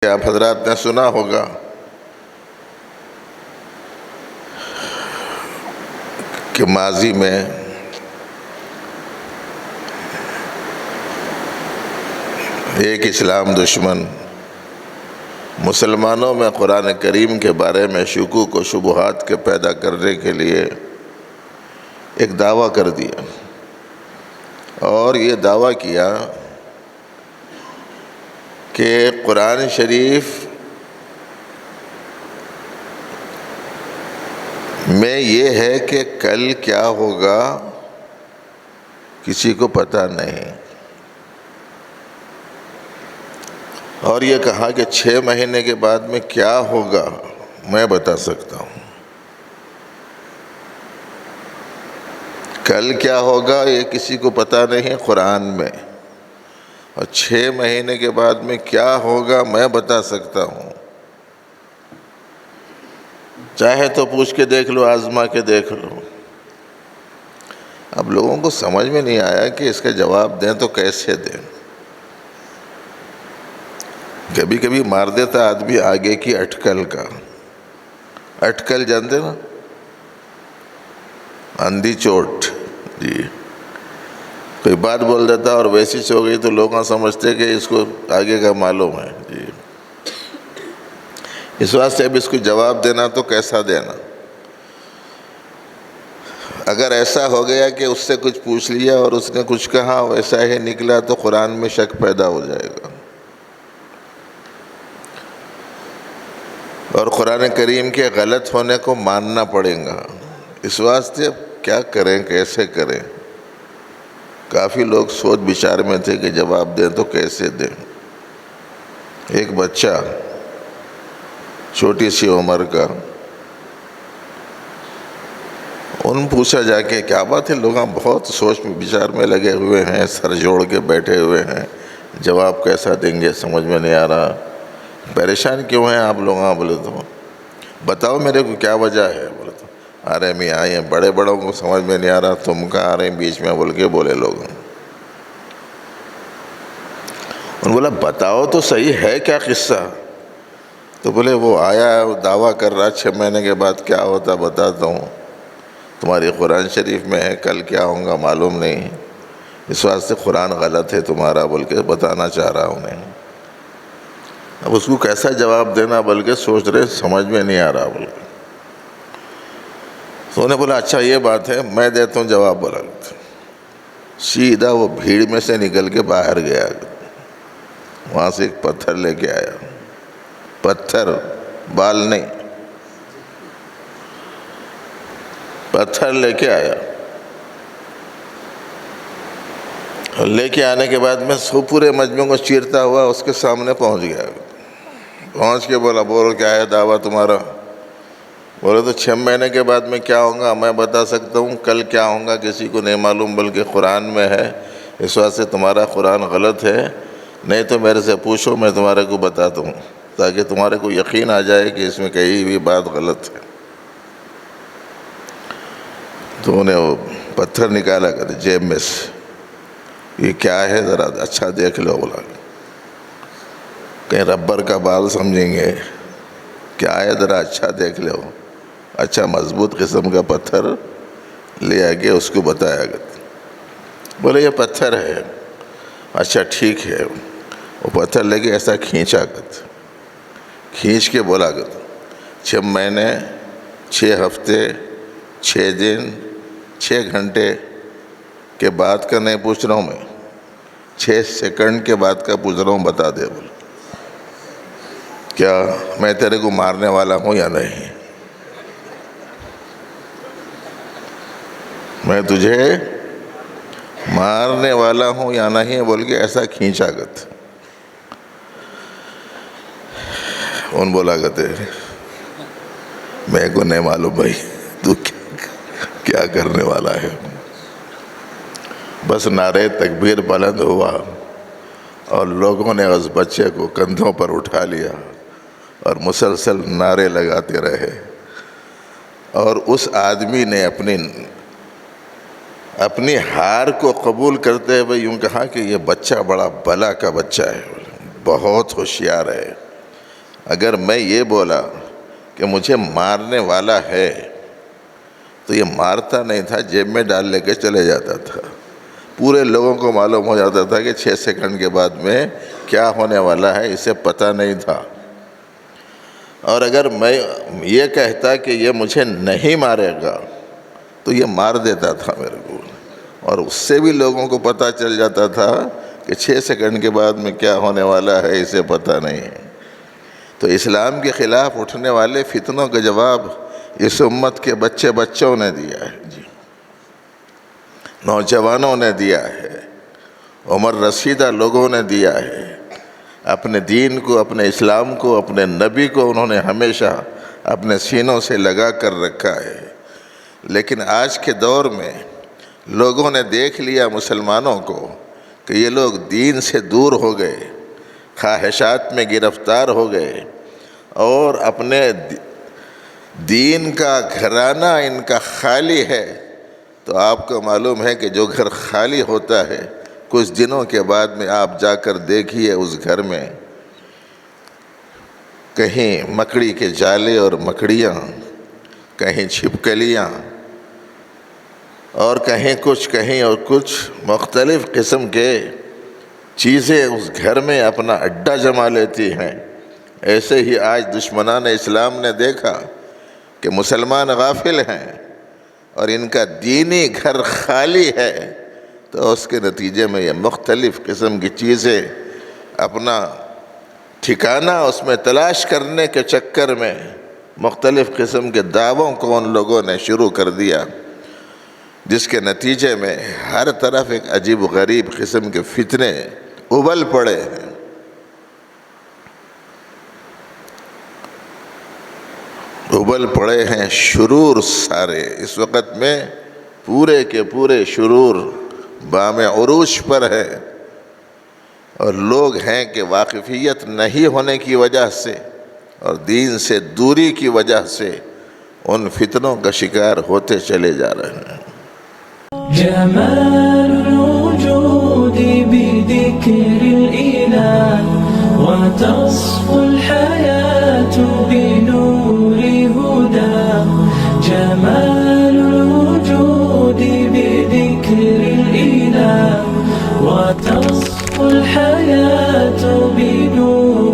آپ حضرات نے سنا ہوگا کہ ماضی میں ایک اسلام دشمن مسلمانوں میں قرآن کریم کے بارے میں شکوک و شبہات کے پیدا کرنے کے لیے ایک دعویٰ کر دیا اور یہ دعویٰ کیا کہ قرآن شریف میں یہ ہے کہ کل کیا ہوگا کسی کو پتہ نہیں، اور یہ کہا کہ 6 مہینے کے بعد میں کیا ہوگا میں بتا سکتا ہوں۔ کل کیا ہوگا یہ کسی کو پتہ نہیں قرآن میں، اور 6 مہینے کے بعد میں کیا ہوگا میں بتا سکتا ہوں۔ چاہے تو پوچھ کے دیکھ لو، آزما کے دیکھ لو۔ اب لوگوں کو سمجھ میں نہیں آیا کہ اس کا جواب دیں تو کیسے دیں۔ کبھی کبھی مار دیتا آدمی آگے کی اٹکل کا۔ اٹکل جانتے نا، اندھی چوٹ، جی کوئی بات بول دیتا اور ویسی سے ہو گئی تو لوگ سمجھتے کہ اس کو آگے کا معلوم ہے، جی اس واسطے اب اس کو جواب دینا تو کیسا دینا۔ اگر ایسا ہو گیا کہ اس سے کچھ پوچھ لیا اور اس نے کچھ کہا ویسا ہی نکلا تو قرآن میں شک پیدا ہو جائے گا، اور قرآن کریم کے غلط ہونے کو ماننا پڑے گا۔ اس واسطے اب کیا کریں، کیسے کریں۔ کافی لوگ سوچ بچار میں تھے کہ جواب دیں تو کیسے دیں۔ ایک بچہ چھوٹی سی عمر کا، ان پوچھا جا کے کیا بات ہے، لوگ بہت سوچ بچار میں لگے ہوئے ہیں، سر جوڑ کے بیٹھے ہوئے ہیں، جواب کیسا دیں گے سمجھ میں نہیں آ رہا، پریشان کیوں ہیں آپ لوگ؟ بولے تو بتاؤ میرے کو کیا وجہ ہے۔ بولے تو ارے میاں یہ بڑے بڑوں کو سمجھ میں نہیں آ رہا، تم کہاں آ رہے ہیں بیچ میں بول کے بولے لوگ۔ انہوں نے بولا بتاؤ تو صحیح ہے کیا قصہ؟ تو بولے وہ آیا وہ دعویٰ کر رہا 6 مہینے کے بعد کیا ہوتا بتاتا ہوں، تمہاری قرآن شریف میں ہے کل کیا ہوگا معلوم نہیں، اس واسطے قرآن غلط ہے تمہارا بول کے بتانا چاہ رہا انہیں۔ اب اس کو کیسا جواب دینا بلکہ سوچ رہے، سمجھ میں نہیں آ رہا بول کے۔ تو انہوں نے بولا اچھا یہ بات ہے میں دیتا ہوں جواب۔ بولا سیدھا وہ بھیڑ میں سے نکل کے باہر گیا، وہاں سے ایک پتھر لے کے آیا، پتھر بال نہیں، پتھر لے کے آیا، اور لے کے آنے کے بعد میں پورے مجمع کو چیرتا ہوا اس کے سامنے پہنچ گیا۔ پہنچ کے بولا بولو کیا ہے دعویٰ تمہارا؟ بولے تو 6 مہینے کے بعد میں کیا ہوگا میں بتا سکتا ہوں، کل کیا ہوگا کسی کو نہیں معلوم بلکہ قرآن میں ہے، اس واسطے تمہارا قرآن غلط ہے، نہیں تو میرے سے پوچھو میں تمہارے کو بتاتا ہوں تاکہ تمہارے کو یقین آ جائے کہ اس میں کہیں بھی بات غلط ہے۔ تو انہیں وہ پتھر نکالا کر جیب میں سے، یہ کیا ہے ذرا اچھا دیکھ لو۔ بولا کہیں ربر کا بال سمجھیں گے، کیا ہے ذرا اچھا دیکھ لو۔ اچھا مضبوط قسم کا پتھر لے آ کے اس کو بتایا گیا۔ بولے یہ پتھر ہے، اچھا ٹھیک ہے۔ وہ پتھر لے کے ایسا کھینچا کرتا، کھینچ کے بولا کرتا 6 مہینے 6 ہفتے 6 دن 6 گھنٹے کے بعد کا نہیں پوچھ رہا ہوں میں، 6 سیکنڈ کے بعد کا پوچھ رہا ہوں، بتا دے۔ بولا کیا میں تیرے کو مارنے والا ہوں یا نہیں؟ میں تجھے مارنے والا ہوں یا نہیں بول کے ایسا کھینچا کرتا۔ ان بولا کرتے میں کو نہیں معلوم بھائی تو کیا کرنے والا ہے۔ بس نعرے تکبیر بلند ہوا اور لوگوں نے اس بچے کو کندھوں پر اٹھا لیا اور مسلسل نعرے لگاتے رہے، اور اس آدمی نے اپنی ہار کو قبول کرتے ہوئے یوں کہا کہ یہ بچہ بڑا بلا کا بچہ ہے، بہت ہوشیار ہے، اگر میں یہ بولا کہ مجھے مارنے والا ہے تو یہ مارتا نہیں تھا، جیب میں ڈال لے کے چلے جاتا تھا. پورے لوگوں کو معلوم ہو جاتا تھا کہ 6 سیکنڈ کے بعد میں کیا ہونے والا ہے، اسے پتہ نہیں تھا. اور اگر میں یہ کہتا کہ یہ مجھے نہیں مارے گا تو یہ مار دیتا تھا میرے کو، اور اس سے بھی لوگوں کو پتہ چل جاتا تھا کہ 6 سیکنڈ کے بعد میں کیا ہونے والا ہے، اسے پتہ نہیں ہے. تو اسلام کے خلاف اٹھنے والے فتنوں کا جواب اس امت کے بچوں نے دیا ہے جی، نوجوانوں نے دیا ہے، عمر رسیدہ لوگوں نے دیا ہے. اپنے دین کو، اپنے اسلام کو، اپنے نبی کو انہوں نے ہمیشہ اپنے سینوں سے لگا کر رکھا ہے. لیکن آج کے دور میں لوگوں نے دیکھ لیا مسلمانوں کو کہ یہ لوگ دین سے دور ہو گئے، خواہشات میں گرفتار ہو گئے، اور اپنے دین کا گھرانہ ان کا خالی ہے. تو آپ کو معلوم ہے کہ جو گھر خالی ہوتا ہے کچھ دنوں کے بعد میں آپ جا کر دیکھیے اس گھر میں کہیں مکڑی کے جالے اور مکڑیاں، کہیں چھپکلیاں، اور کہیں اور کچھ مختلف قسم کے چیزیں اس گھر میں اپنا اڈا جما لیتی ہیں. ایسے ہی آج دشمنان اسلام نے دیکھا کہ مسلمان غافل ہیں اور ان کا دینی گھر خالی ہے، تو اس کے نتیجے میں یہ مختلف قسم کی چیزیں اپنا ٹھکانہ اس میں تلاش کرنے کے چکر میں مختلف قسم کے دعووں کو ان لوگوں نے شروع کر دیا، جس کے نتیجے میں ہر طرف ایک عجیب و غریب قسم کے فتنے ابل پڑے ہیں. ابل پڑے ہیں شرور سارے. اس وقت میں پورے کے پورے شرور بام عروج پر ہے، اور لوگ ہیں کہ واقفیت نہیں ہونے کی وجہ سے اور دین سے دوری کی وجہ سے ان فتنوں کا شکار ہوتے چلے جا رہے ہیں. جمال الوجود بذكر الإله وتصفو الحياة بنور هداه. جمال الوجود بذكر الإله وتصفو الحياة بنور